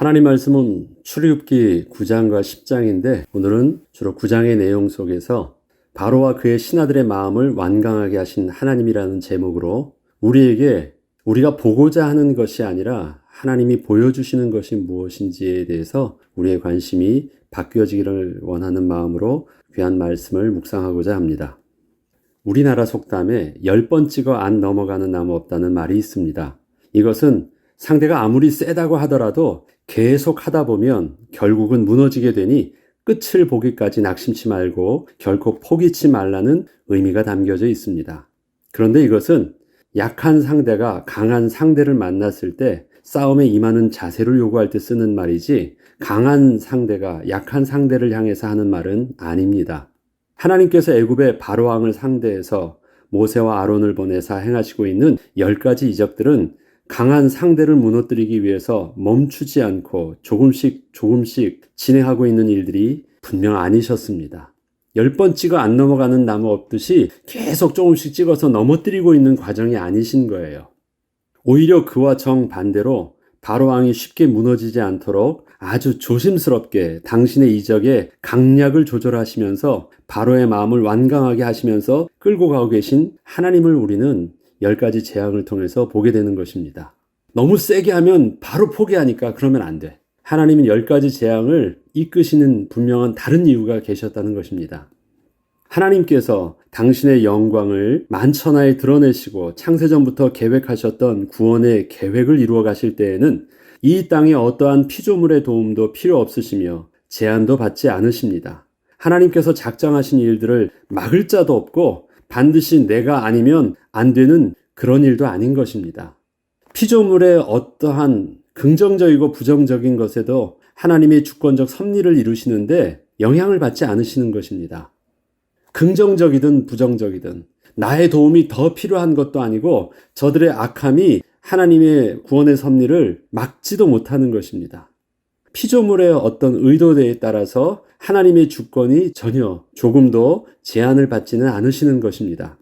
하나님 말씀은 출애굽기 9장과 10장인데 오늘은 주로 9장의 내용 속에서 바로와 그의 신하들의 마음을 완강하게 하신 하나님이라는 제목으로 우리에게 우리가 보고자 하는 것이 아니라 하나님이 보여주시는 것이 무엇인지에 대해서 우리의 관심이 바뀌어지기를 원하는 마음으로 귀한 말씀을 묵상하고자 합니다. 우리나라 속담에 10번 찍어 안 넘어가는 나무 없다는 말이 있습니다. 이것은 상대가 아무리 세다고 하더라도 계속 하다 보면 결국은 무너지게 되니 끝을 보기까지 낙심치 말고 결코 포기치 말라는 의미가 담겨져 있습니다. 그런데 이것은 약한 상대가 강한 상대를 만났을 때 싸움에 임하는 자세를 요구할 때 쓰는 말이지 강한 상대가 약한 상대를 향해서 하는 말은 아닙니다. 하나님께서 애굽의 바로왕을 상대해서 모세와 아론을 보내사 행하시고 있는 10가지 이적들은 강한 상대를 무너뜨리기 위해서 멈추지 않고 조금씩 진행하고 있는 일들이 분명 아니셨습니다. 10번 찍어 안 넘어가는 나무 없듯이 계속 조금씩 찍어서 넘어뜨리고 있는 과정이 아니신 거예요. 오히려 그와 정반대로 바로왕이 쉽게 무너지지 않도록 아주 조심스럽게 당신의 이적에 강약을 조절하시면서 바로의 마음을 완강하게 하시면서 끌고 가고 계신 하나님을 우리는 10가지 재앙을 통해서 보게 되는 것입니다. 너무 세게 하면 바로 포기하니까 그러면 안 돼. 하나님은 10가지 재앙을 이끄시는 분명한 다른 이유가 계셨다는 것입니다. 하나님께서 당신의 영광을 만천하에 드러내시고 창세전부터 계획하셨던 구원의 계획을 이루어 가실 때에는 이 땅에 어떠한 피조물의 도움도 필요 없으시며 제한도 받지 않으십니다. 하나님께서 작정하신 일들을 막을 자도 없고 반드시 내가 아니면 안 되는 그런 일도 아닌 것입니다. 피조물의 어떠한 긍정적이고 부정적인 것에도 하나님의 주권적 섭리를 이루시는데 영향을 받지 않으시는 것입니다. 긍정적이든 부정적이든 나의 도움이 더 필요한 것도 아니고 저들의 악함이 하나님의 구원의 섭리를 막지도 못하는 것입니다. 피조물의 어떤 의도에 따라서 하나님의 주권이 전혀 조금도 제한을 받지는 않으시는 것입니다.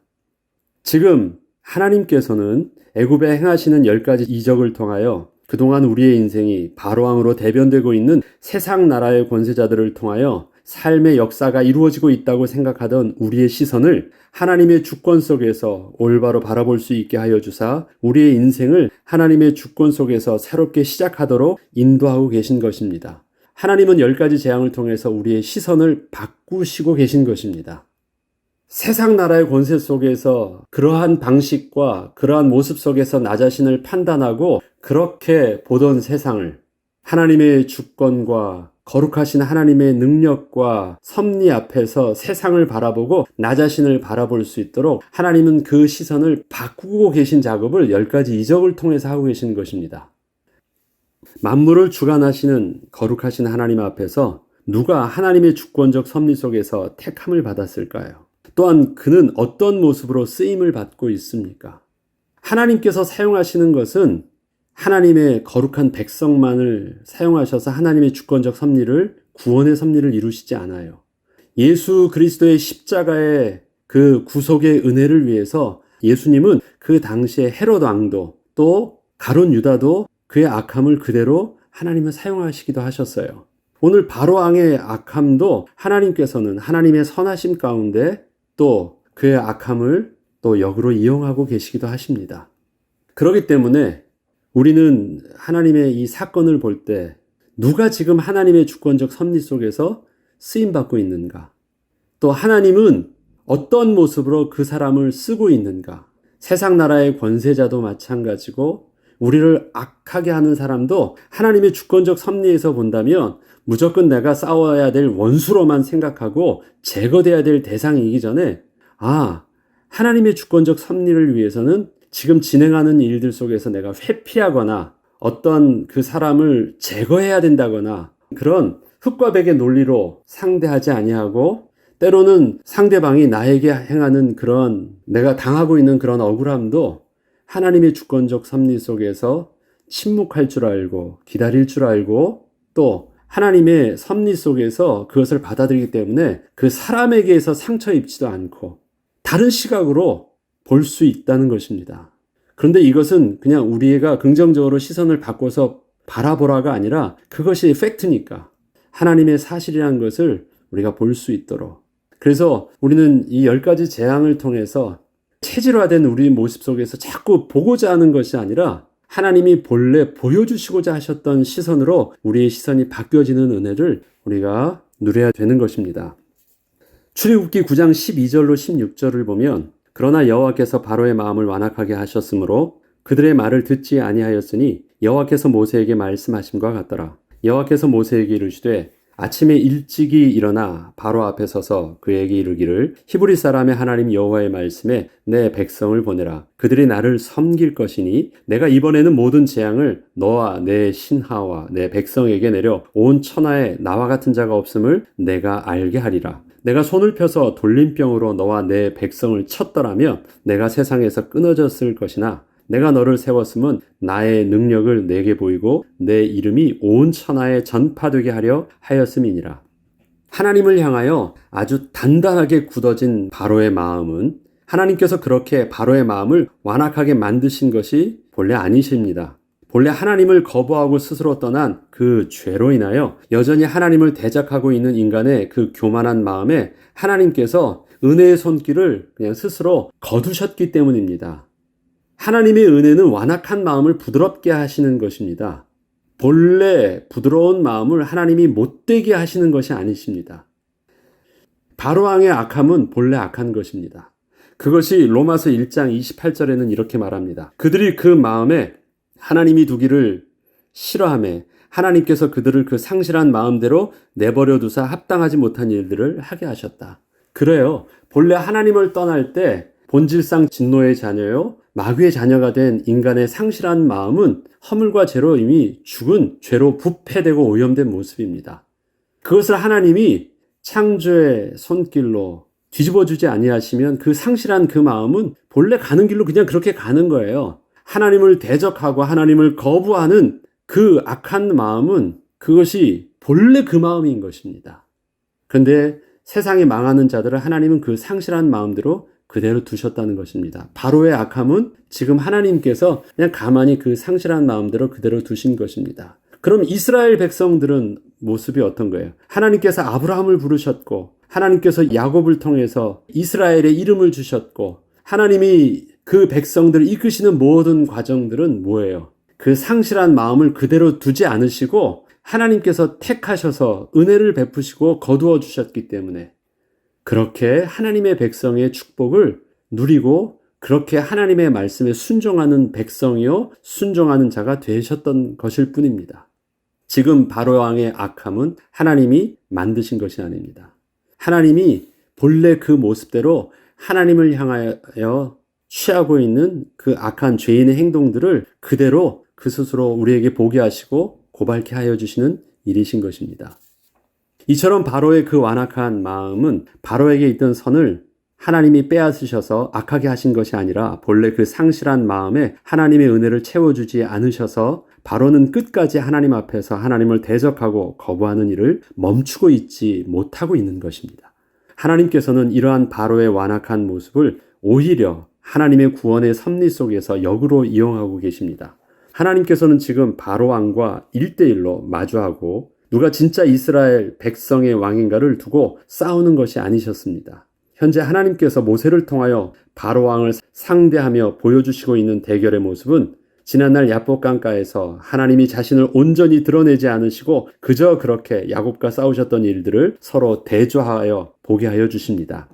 지금 하나님께서는 애굽에 행하시는 10가지 이적을 통하여 그동안 우리의 인생이 바로왕으로 대변되고 있는 세상 나라의 권세자들을 통하여 삶의 역사가 이루어지고 있다고 생각하던 우리의 시선을 하나님의 주권 속에서 올바로 바라볼 수 있게 하여 주사 우리의 인생을 하나님의 주권 속에서 새롭게 시작하도록 인도하고 계신 것입니다. 하나님은 10가지 재앙을 통해서 우리의 시선을 바꾸시고 계신 것입니다. 세상 나라의 권세 속에서 그러한 방식과 그러한 모습 속에서 나 자신을 판단하고 그렇게 보던 세상을 하나님의 주권과 거룩하신 하나님의 능력과 섭리 앞에서 세상을 바라보고 나 자신을 바라볼 수 있도록 하나님은 그 시선을 바꾸고 계신 작업을 10가지 이적을 통해서 하고 계신 것입니다. 만물을 주관하시는 거룩하신 하나님 앞에서 누가 하나님의 주권적 섭리 속에서 택함을 받았을까요? 또한 그는 어떤 모습으로 쓰임을 받고 있습니까? 하나님께서 사용하시는 것은 하나님의 거룩한 백성만을 사용하셔서 하나님의 주권적 섭리를 구원의 섭리를 이루시지 않아요. 예수 그리스도의 십자가의 그 구속의 은혜를 위해서 예수님은 그 당시에 헤롯 왕도 또 가룟 유다도 그의 악함을 그대로 하나님을 사용하시기도 하셨어요. 오늘 바로 왕의 악함도 하나님께서는 하나님의 선하심 가운데 또 그의 악함을 또 역으로 이용하고 계시기도 하십니다. 그렇기 때문에 우리는 하나님의 이 사건을 볼 때 누가 지금 하나님의 주권적 섭리 속에서 쓰임받고 있는가? 또 하나님은 어떤 모습으로 그 사람을 쓰고 있는가? 세상 나라의 권세자도 마찬가지고 우리를 악하게 하는 사람도 하나님의 주권적 섭리에서 본다면 무조건 내가 싸워야 될 원수로만 생각하고 제거돼야 될 대상이기 전에 하나님의 주권적 섭리를 위해서는 지금 진행하는 일들 속에서 내가 회피하거나 어떤 그 사람을 제거해야 된다거나 그런 흙과 백의 논리로 상대하지 아니하고 때로는 상대방이 나에게 행하는 그런 내가 당하고 있는 그런 억울함도 하나님의 주권적 섭리 속에서 침묵할 줄 알고 기다릴 줄 알고 또 하나님의 섭리 속에서 그것을 받아들이기 때문에 그 사람에게서 상처 입지도 않고 다른 시각으로 볼 수 있다는 것입니다. 그런데 이것은 그냥 우리가 긍정적으로 시선을 바꿔서 바라보라가 아니라 그것이 팩트니까 하나님의 사실이라는 것을 우리가 볼 수 있도록. 그래서 우리는 이 10가지 재앙을 통해서 체질화된 우리 모습 속에서 자꾸 보고자 하는 것이 아니라 하나님이 본래 보여주시고자 하셨던 시선으로 우리의 시선이 바뀌어지는 은혜를 우리가 누려야 되는 것입니다. 출애굽기 9장 12절로 16절을 보면 그러나 여호와께서 바로의 마음을 완악하게 하셨으므로 그들의 말을 듣지 아니하였으니 여호와께서 모세에게 말씀하심과 같더라. 여호와께서 모세에게 이르시되 아침에 일찍이 일어나 바로 앞에 서서 그에게 이르기를 히브리 사람의 하나님 여호와의 말씀에 내 백성을 보내라. 그들이 나를 섬길 것이니 내가 이번에는 모든 재앙을 너와 내 신하와 내 백성에게 내려 온 천하에 나와 같은 자가 없음을 내가 알게 하리라. 내가 손을 펴서 돌림병으로 너와 내 백성을 쳤더라면 내가 세상에서 끊어졌을 것이나 내가 너를 세웠음은 나의 능력을 내게 보이고 내 이름이 온 천하에 전파되게 하려 하였음이니라. 하나님을 향하여 아주 단단하게 굳어진 바로의 마음은 하나님께서 그렇게 바로의 마음을 완악하게 만드신 것이 본래 아니십니다. 본래 하나님을 거부하고 스스로 떠난 그 죄로 인하여 여전히 하나님을 대적하고 있는 인간의 그 교만한 마음에 하나님께서 은혜의 손길을 그냥 스스로 거두셨기 때문입니다. 하나님의 은혜는 완악한 마음을 부드럽게 하시는 것입니다. 본래 부드러운 마음을 하나님이 못되게 하시는 것이 아니십니다. 바로 왕의 악함은 본래 악한 것입니다. 그것이 로마서 1장 28절에는 이렇게 말합니다. 그들이 그 마음에 하나님이 두기를 싫어하며 하나님께서 그들을 그 상실한 마음대로 내버려 두사 합당하지 못한 일들을 하게 하셨다. 그래요. 본래 하나님을 떠날 때 본질상 진노의 자녀요 마귀의 자녀가 된 인간의 상실한 마음은 허물과 죄로 이미 죽은 죄로 부패되고 오염된 모습입니다. 그것을 하나님이 창조의 손길로 뒤집어주지 아니하시면 그 상실한 그 마음은 본래 가는 길로 그냥 그렇게 가는 거예요. 하나님을 대적하고 하나님을 거부하는 그 악한 마음은 그것이 본래 그 마음인 것입니다. 그런데 세상에 망하는 자들을 하나님은 그 상실한 마음대로 그대로 두셨다는 것입니다. 바로의 악함은 지금 하나님께서 그냥 가만히 그 상실한 마음대로 그대로 두신 것입니다. 그럼 이스라엘 백성들은 모습이 어떤 거예요? 하나님께서 아브라함을 부르셨고 하나님께서 야곱을 통해서 이스라엘의 이름을 주셨고 하나님이 그 백성들을 이끄시는 모든 과정들은 뭐예요? 그 상실한 마음을 그대로 두지 않으시고 하나님께서 택하셔서 은혜를 베푸시고 거두어 주셨기 때문에 그렇게 하나님의 백성의 축복을 누리고 그렇게 하나님의 말씀에 순종하는 백성이요 순종하는 자가 되셨던 것일 뿐입니다. 지금 바로 왕의 악함은 하나님이 만드신 것이 아닙니다. 하나님이 본래 그 모습대로 하나님을 향하여 취하고 있는 그 악한 죄인의 행동들을 그대로 그 스스로 우리에게 보게 하시고 고발케 하여 주시는 일이신 것입니다. 이처럼 바로의 그 완악한 마음은 바로에게 있던 선을 하나님이 빼앗으셔서 악하게 하신 것이 아니라 본래 그 상실한 마음에 하나님의 은혜를 채워주지 않으셔서 바로는 끝까지 하나님 앞에서 하나님을 대적하고 거부하는 일을 멈추고 있지 못하고 있는 것입니다. 하나님께서는 이러한 바로의 완악한 모습을 오히려 하나님의 구원의 섭리 속에서 역으로 이용하고 계십니다. 하나님께서는 지금 바로 왕과 1대1로 마주하고 누가 진짜 이스라엘 백성의 왕인가를 두고 싸우는 것이 아니셨습니다. 현재 하나님께서 모세를 통하여 바로 왕을 상대하며 보여주시고 있는 대결의 모습은 지난날 야복 강가에서 하나님이 자신을 온전히 드러내지 않으시고 그저 그렇게 야곱과 싸우셨던 일들을 서로 대조하여 보게 하여 주십니다.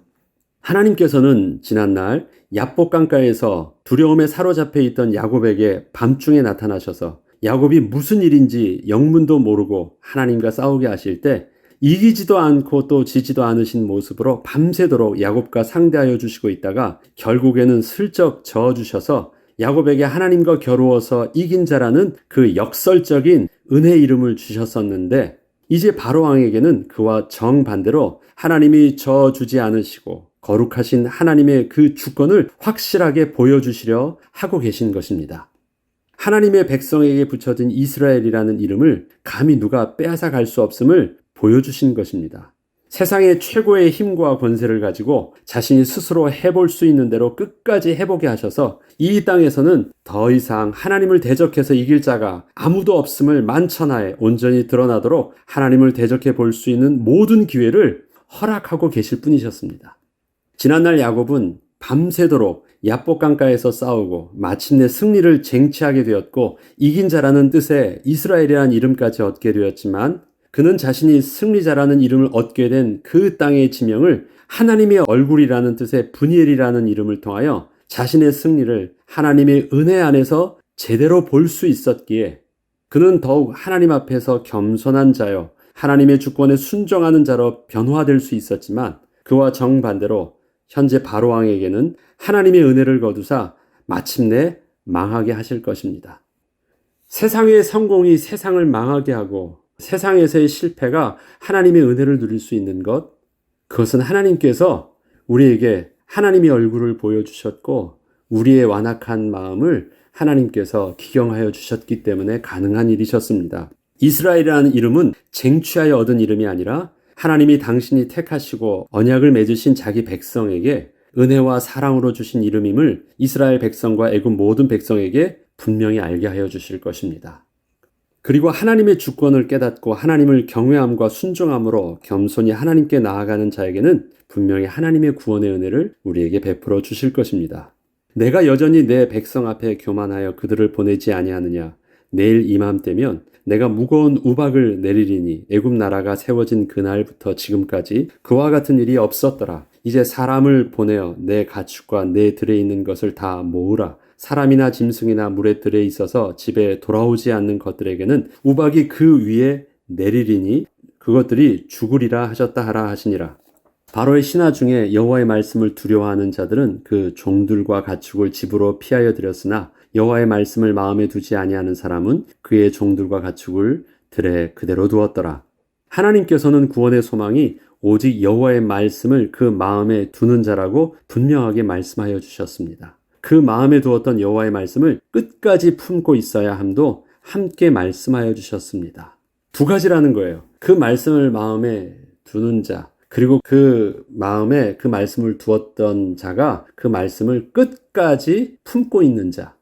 하나님께서는 지난날 야복 강가에서 두려움에 사로잡혀 있던 야곱에게 밤중에 나타나셔서 야곱이 무슨 일인지 영문도 모르고 하나님과 싸우게 하실 때 이기지도 않고 또 지지도 않으신 모습으로 밤새도록 야곱과 상대하여 주시고 있다가 결국에는 슬쩍 저어주셔서 야곱에게 하나님과 겨루어서 이긴 자라는 그 역설적인 은혜 이름을 주셨었는데 이제 바로 왕에게는 그와 정반대로 하나님이 저어주지 않으시고 거룩하신 하나님의 그 주권을 확실하게 보여주시려 하고 계신 것입니다. 하나님의 백성에게 붙여진 이스라엘이라는 이름을 감히 누가 빼앗아 갈 수 없음을 보여주신 것입니다. 세상의 최고의 힘과 권세를 가지고 자신이 스스로 해볼 수 있는 대로 끝까지 해보게 하셔서 이 땅에서는 더 이상 하나님을 대적해서 이길 자가 아무도 없음을 만천하에 온전히 드러나도록 하나님을 대적해 볼 수 있는 모든 기회를 허락하고 계실 분이셨습니다. 지난날 야곱은 밤새도록 야복 강가에서 싸우고 마침내 승리를 쟁취하게 되었고 이긴 자라는 뜻의 이스라엘이라는 이름까지 얻게 되었지만 그는 자신이 승리자라는 이름을 얻게 된 그 땅의 지명을 하나님의 얼굴이라는 뜻의 분이엘이라는 이름을 통하여 자신의 승리를 하나님의 은혜 안에서 제대로 볼 수 있었기에 그는 더욱 하나님 앞에서 겸손한 자요 하나님의 주권에 순종하는 자로 변화될 수 있었지만 그와 정반대로 현재 바로왕에게는 하나님의 은혜를 거두사 마침내 망하게 하실 것입니다. 세상의 성공이 세상을 망하게 하고 세상에서의 실패가 하나님의 은혜를 누릴 수 있는 것, 그것은 하나님께서 우리에게 하나님의 얼굴을 보여주셨고 우리의 완악한 마음을 하나님께서 기경하여 주셨기 때문에 가능한 일이셨습니다. 이스라엘이라는 이름은 쟁취하여 얻은 이름이 아니라 하나님이 당신이 택하시고 언약을 맺으신 자기 백성에게 은혜와 사랑으로 주신 이름임을 이스라엘 백성과 애굽 모든 백성에게 분명히 알게 하여 주실 것입니다. 그리고 하나님의 주권을 깨닫고 하나님을 경외함과 순종함으로 겸손히 하나님께 나아가는 자에게는 분명히 하나님의 구원의 은혜를 우리에게 베풀어 주실 것입니다. 내가 여전히 내 백성 앞에 교만하여 그들을 보내지 아니하느냐. 내일 이맘때면 내가 무거운 우박을 내리리니 애굽 나라가 세워진 그날부터 지금까지 그와 같은 일이 없었더라. 이제 사람을 보내어 내 가축과 내 들에 있는 것을 다 모으라. 사람이나 짐승이나 물의 들에 있어서 집에 돌아오지 않는 것들에게는 우박이 그 위에 내리리니 그것들이 죽으리라 하셨다 하라 하시니라. 바로의 신하 중에 여호와의 말씀을 두려워하는 자들은 그 종들과 가축을 집으로 피하여 들였으나 여호와의 말씀을 마음에 두지 아니하는 사람은 그의 종들과 가축을 들에 그대로 두었더라. 하나님께서는 구원의 소망이 오직 여호와의 말씀을 그 마음에 두는 자라고 분명하게 말씀하여 주셨습니다. 그 마음에 두었던 여호와의 말씀을 끝까지 품고 있어야 함도 함께 말씀하여 주셨습니다. 두 가지라는 거예요. 그 말씀을 마음에 두는 자, 그리고 그 마음에 그 말씀을 두었던 자가 그 말씀을 끝까지 품고 있는 자.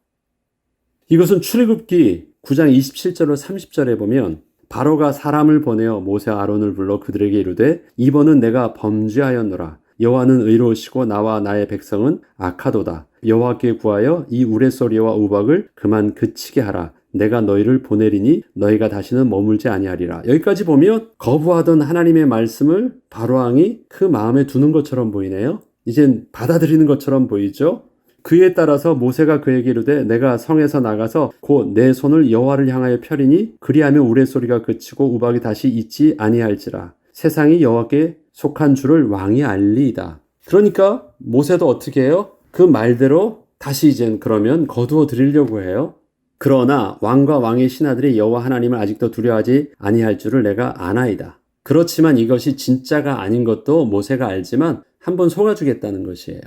이것은 출애굽기 9장 27절로 30절에 보면 바로가 사람을 보내어 모세와 아론을 불러 그들에게 이르되 이번은 내가 범죄하였노라. 여호와는 의로우시고 나와 나의 백성은 악하도다. 여호와께 구하여 이 우레소리와 우박을 그만 그치게 하라. 내가 너희를 보내리니 너희가 다시는 머물지 아니하리라. 여기까지 보면 거부하던 하나님의 말씀을 바로왕이 그 마음에 두는 것처럼 보이네요. 이젠 받아들이는 것처럼 보이죠. 그에 따라서 모세가 그에게 이르되 내가 성에서 나가서 곧 내 손을 여호와를 향하여 펴리니 그리하면 우레소리가 그치고 우박이 다시 있지 아니할지라. 세상이 여호와께 속한 줄을 왕이 알리이다. 그러니까 모세도 어떻게 해요? 그 말대로 다시 이젠 그러면 거두어 드리려고 해요. 그러나 왕과 왕의 신하들이 여호와 하나님을 아직도 두려워하지 아니할 줄을 내가 아나이다. 그렇지만 이것이 진짜가 아닌 것도 모세가 알지만 한번 속아주겠다는 것이에요.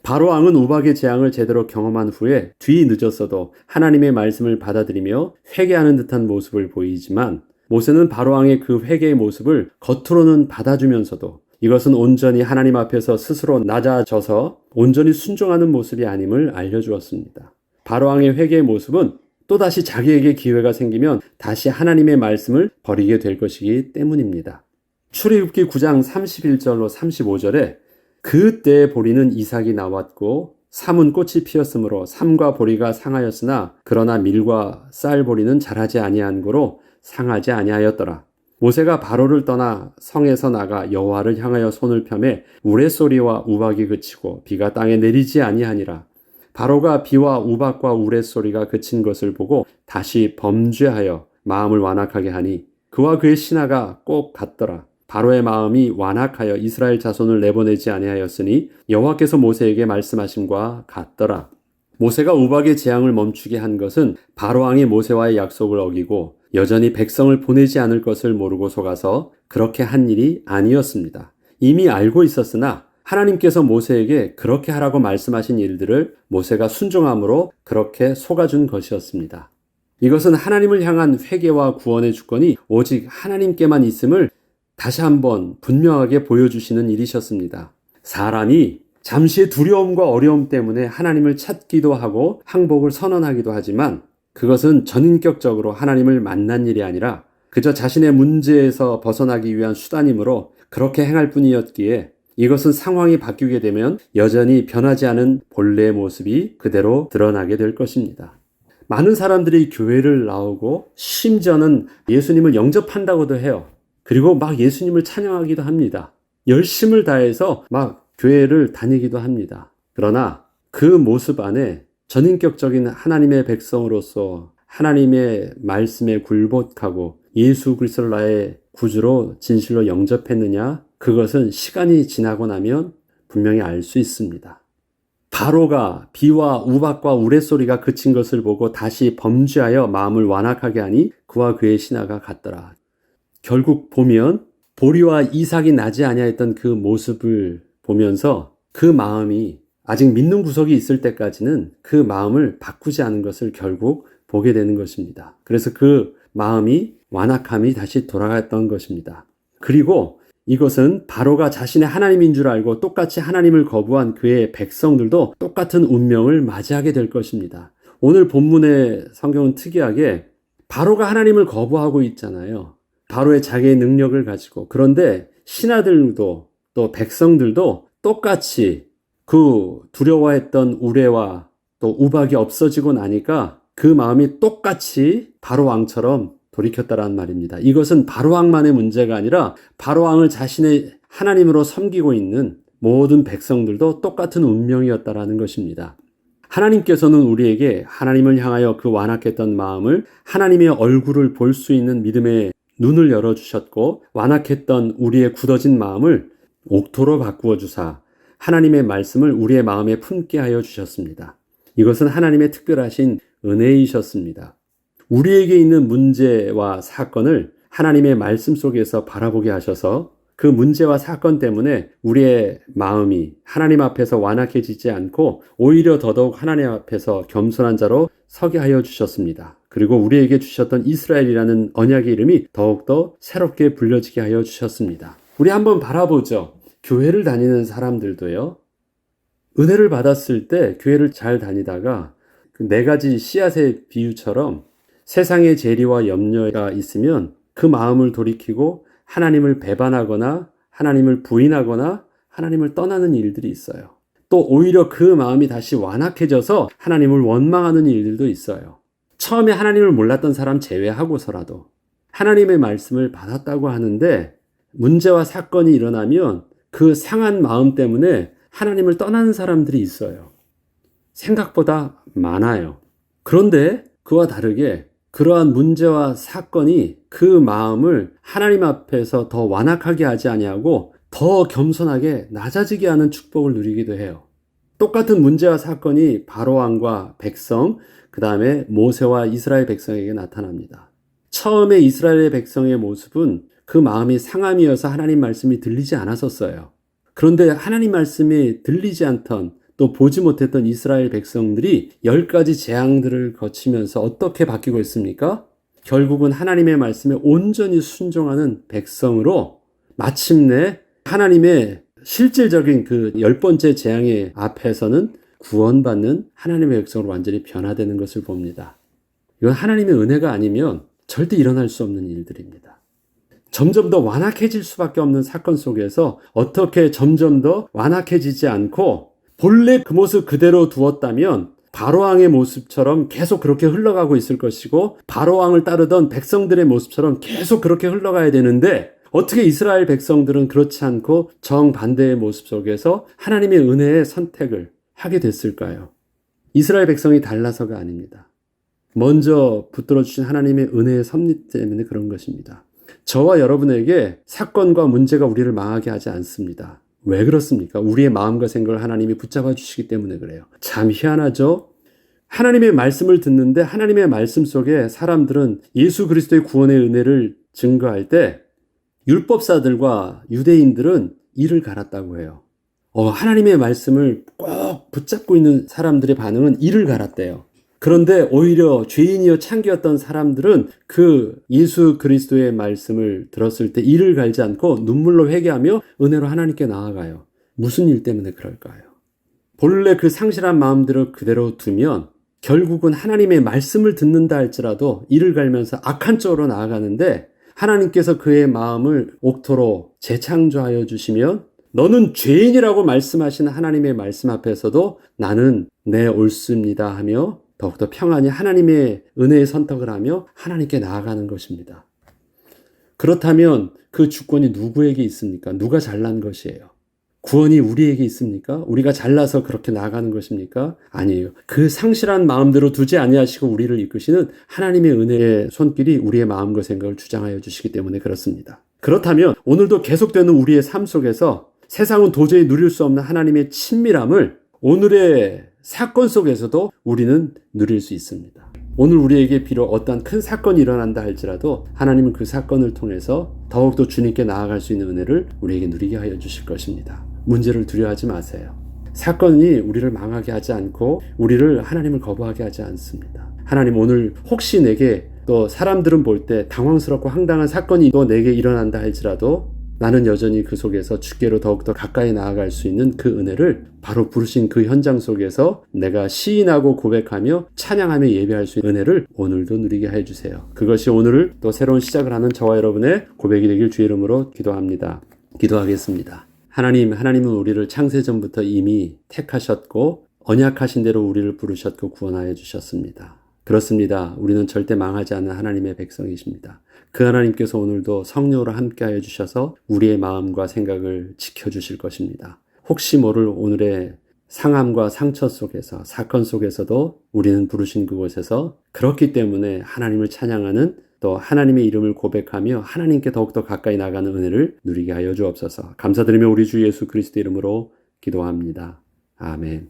바로왕은 우박의 재앙을 제대로 경험한 후에 뒤늦었어도 하나님의 말씀을 받아들이며 회개하는 듯한 모습을 보이지만 모세는 바로왕의 그 회개의 모습을 겉으로는 받아주면서도 이것은 온전히 하나님 앞에서 스스로 낮아져서 온전히 순종하는 모습이 아님을 알려주었습니다. 바로왕의 회개의 모습은 또다시 자기에게 기회가 생기면 다시 하나님의 말씀을 버리게 될 것이기 때문입니다. 출애굽기 9장 31절로 35절에 그때에 보리는 이삭이 나왔고 삼은 꽃이 피었으므로 삼과 보리가 상하였으나 그러나 밀과 쌀 보리는 자라지 아니한 고로 상하지 아니하였더라. 모세가 바로를 떠나 성에서 나가 여호와를 향하여 손을 펴매 우레소리와 우박이 그치고 비가 땅에 내리지 아니하니라. 바로가 비와 우박과 우레소리가 그친 것을 보고 다시 범죄하여 마음을 완악하게 하니 그와 그의 신하가 꼭 같더라. 바로의 마음이 완악하여 이스라엘 자손을 내보내지 아니하였으니 여호와께서 모세에게 말씀하심과 같더라. 모세가 우박의 재앙을 멈추게 한 것은 바로왕이 모세와의 약속을 어기고 여전히 백성을 보내지 않을 것을 모르고 속아서 그렇게 한 일이 아니었습니다. 이미 알고 있었으나 하나님께서 모세에게 그렇게 하라고 말씀하신 일들을 모세가 순종함으로 그렇게 속아준 것이었습니다. 이것은 하나님을 향한 회개와 구원의 주권이 오직 하나님께만 있음을 다시 한번 분명하게 보여주시는 일이셨습니다. 사람이 잠시의 두려움과 어려움 때문에 하나님을 찾기도 하고 항복을 선언하기도 하지만 그것은 전인격적으로 하나님을 만난 일이 아니라 그저 자신의 문제에서 벗어나기 위한 수단이므로 그렇게 행할 뿐이었기에 이것은 상황이 바뀌게 되면 여전히 변하지 않은 본래의 모습이 그대로 드러나게 될 것입니다. 많은 사람들이 교회를 나오고 심지어는 예수님을 영접한다고도 해요. 그리고 막 예수님을 찬양하기도 합니다. 열심을 다해서 막 교회를 다니기도 합니다. 그러나 그 모습 안에 전인격적인 하나님의 백성으로서 하나님의 말씀에 굴복하고 예수 그리스도를 나의 구주로 진실로 영접했느냐? 그것은 시간이 지나고 나면 분명히 알 수 있습니다. 바로가 비와 우박과 우레소리가 그친 것을 보고 다시 범죄하여 마음을 완악하게 하니 그와 그의 신하가 같더라. 결국 보면 보리와 이삭이 나지 아니하였던 그 모습을 보면서 그 마음이 아직 믿는 구석이 있을 때까지는 그 마음을 바꾸지 않은 것을 결국 보게 되는 것입니다. 그래서 그 마음이 완악함이 다시 돌아갔던 것입니다. 그리고 이것은 바로가 자신의 하나님인 줄 알고 똑같이 하나님을 거부한 그의 백성들도 똑같은 운명을 맞이하게 될 것입니다. 오늘 본문의 성경은 특이하게 바로가 하나님을 거부하고 있잖아요. 바로의 자기의 능력을 가지고. 그런데 신하들도 또 백성들도 똑같이 그 두려워했던 우레와 또 우박이 없어지고 나니까 그 마음이 똑같이 바로 왕처럼 돌이켰다라는 말입니다. 이것은 바로 왕만의 문제가 아니라 바로 왕을 자신의 하나님으로 섬기고 있는 모든 백성들도 똑같은 운명이었다라는 것입니다. 하나님께서는 우리에게 하나님을 향하여 그 완악했던 마음을 하나님의 얼굴을 볼 수 있는 믿음의 눈을 열어주셨고 완악했던 우리의 굳어진 마음을 옥토로 바꾸어 주사 하나님의 말씀을 우리의 마음에 품게 하여 주셨습니다. 이것은 하나님의 특별하신 은혜이셨습니다. 우리에게 있는 문제와 사건을 하나님의 말씀 속에서 바라보게 하셔서 그 문제와 사건 때문에 우리의 마음이 하나님 앞에서 완악해지지 않고 오히려 더더욱 하나님 앞에서 겸손한 자로 서게 하여 주셨습니다. 그리고 우리에게 주셨던 이스라엘이라는 언약의 이름이 더욱더 새롭게 불려지게 하여 주셨습니다. 우리 한번 바라보죠. 교회를 다니는 사람들도요. 은혜를 받았을 때 교회를 잘 다니다가 그 4가지 씨앗의 비유처럼 세상의 재리와 염려가 있으면 그 마음을 돌이키고 하나님을 배반하거나 하나님을 부인하거나 하나님을 떠나는 일들이 있어요. 또 오히려 그 마음이 다시 완악해져서 하나님을 원망하는 일들도 있어요. 처음에 하나님을 몰랐던 사람 제외하고서라도 하나님의 말씀을 받았다고 하는데 문제와 사건이 일어나면 그 상한 마음 때문에 하나님을 떠나는 사람들이 있어요. 생각보다 많아요. 그런데 그와 다르게 그러한 문제와 사건이 그 마음을 하나님 앞에서 더 완악하게 하지 아니하고 더 겸손하게 낮아지게 하는 축복을 누리기도 해요. 똑같은 문제와 사건이 바로왕과 백성, 그 다음에 모세와 이스라엘 백성에게 나타납니다. 처음에 이스라엘 백성의 모습은 그 마음이 상함이어서 하나님 말씀이 들리지 않았었어요. 그런데 하나님 말씀이 들리지 않던 또 보지 못했던 이스라엘 백성들이 10가지 재앙들을 거치면서 어떻게 바뀌고 있습니까? 결국은 하나님의 말씀에 온전히 순종하는 백성으로 마침내 하나님의 실질적인 그 10번째 재앙의 앞에서는 구원받는 하나님의 백성으로 완전히 변화되는 것을 봅니다. 이건 하나님의 은혜가 아니면 절대 일어날 수 없는 일들입니다. 점점 더 완악해질 수밖에 없는 사건 속에서 어떻게 점점 더 완악해지지 않고 본래 그 모습 그대로 두었다면 바로왕의 모습처럼 계속 그렇게 흘러가고 있을 것이고 바로왕을 따르던 백성들의 모습처럼 계속 그렇게 흘러가야 되는데 어떻게 이스라엘 백성들은 그렇지 않고 정반대의 모습 속에서 하나님의 은혜의 선택을 하게 됐을까요? 이스라엘 백성이 달라서가 아닙니다. 먼저 붙들어 주신 하나님의 은혜의 섭리 때문에 그런 것입니다. 저와 여러분에게 사건과 문제가 우리를 망하게 하지 않습니다. 왜 그렇습니까? 우리의 마음과 생각을 하나님이 붙잡아 주시기 때문에 그래요. 참 희한하죠? 하나님의 말씀을 듣는데 하나님의 말씀 속에 사람들은 예수 그리스도의 구원의 은혜를 증거할 때 율법사들과 유대인들은 이를 갈았다고 해요. 하나님의 말씀을 꼭 붙잡고 있는 사람들의 반응은 이를 갈았대요. 그런데 오히려 죄인이여 창기였던 사람들은 그 예수 그리스도의 말씀을 들었을 때 이를 갈지 않고 눈물로 회개하며 은혜로 하나님께 나아가요. 무슨 일 때문에 그럴까요? 본래 그 상실한 마음들을 그대로 두면 결국은 하나님의 말씀을 듣는다 할지라도 이를 갈면서 악한 쪽으로 나아가는데, 하나님께서 그의 마음을 옥토로 재창조하여 주시면 너는 죄인이라고 말씀하시는 하나님의 말씀 앞에서도 나는 내 옳습니다 하며 더욱더 평안히 하나님의 은혜의 선택을 하며 하나님께 나아가는 것입니다. 그렇다면 그 주권이 누구에게 있습니까? 누가 잘난 것이에요? 구원이 우리에게 있습니까? 우리가 잘나서 그렇게 나아가는 것입니까? 아니에요. 그 상실한 마음대로 두지 아니하시고 우리를 이끄시는 하나님의 은혜의 손길이 우리의 마음과 생각을 주장하여 주시기 때문에 그렇습니다. 그렇다면 오늘도 계속되는 우리의 삶 속에서 세상은 도저히 누릴 수 없는 하나님의 친밀함을 오늘의 사건 속에서도 우리는 누릴 수 있습니다. 오늘 우리에게 비록 어떠한 큰 사건이 일어난다 할지라도 하나님은 그 사건을 통해서 더욱더 주님께 나아갈 수 있는 은혜를 우리에게 누리게 하여 주실 것입니다. 문제를 두려워하지 마세요. 사건이 우리를 망하게 하지 않고 우리를 하나님을 거부하게 하지 않습니다. 하나님, 오늘 혹시 내게 또 사람들은 볼 때 당황스럽고 황당한 사건이 또 내게 일어난다 할지라도 나는 여전히 그 속에서 주께로 더욱더 가까이 나아갈 수 있는 그 은혜를 바로 부르신 그 현장 속에서 내가 시인하고 고백하며 찬양하며 예배할 수 있는 은혜를 오늘도 누리게 해주세요. 그것이 오늘을 또 새로운 시작을 하는 저와 여러분의 고백이 되길 주의 이름으로 기도합니다. 기도하겠습니다. 하나님은 우리를 창세전부터 이미 택하셨고 언약하신 대로 우리를 부르셨고 구원하여 주셨습니다. 그렇습니다. 우리는 절대 망하지 않는 하나님의 백성이십니다. 그 하나님께서 오늘도 성령으로 함께하여 주셔서 우리의 마음과 생각을 지켜주실 것입니다. 혹시 모를 오늘의 상함과 상처 속에서, 사건 속에서도 우리는 부르신 그곳에서 그렇기 때문에 하나님을 찬양하는, 또 하나님의 이름을 고백하며 하나님께 더욱더 가까이 나가는 은혜를 누리게 하여 주옵소서. 감사드리며 우리 주 예수 그리스도 이름으로 기도합니다. 아멘.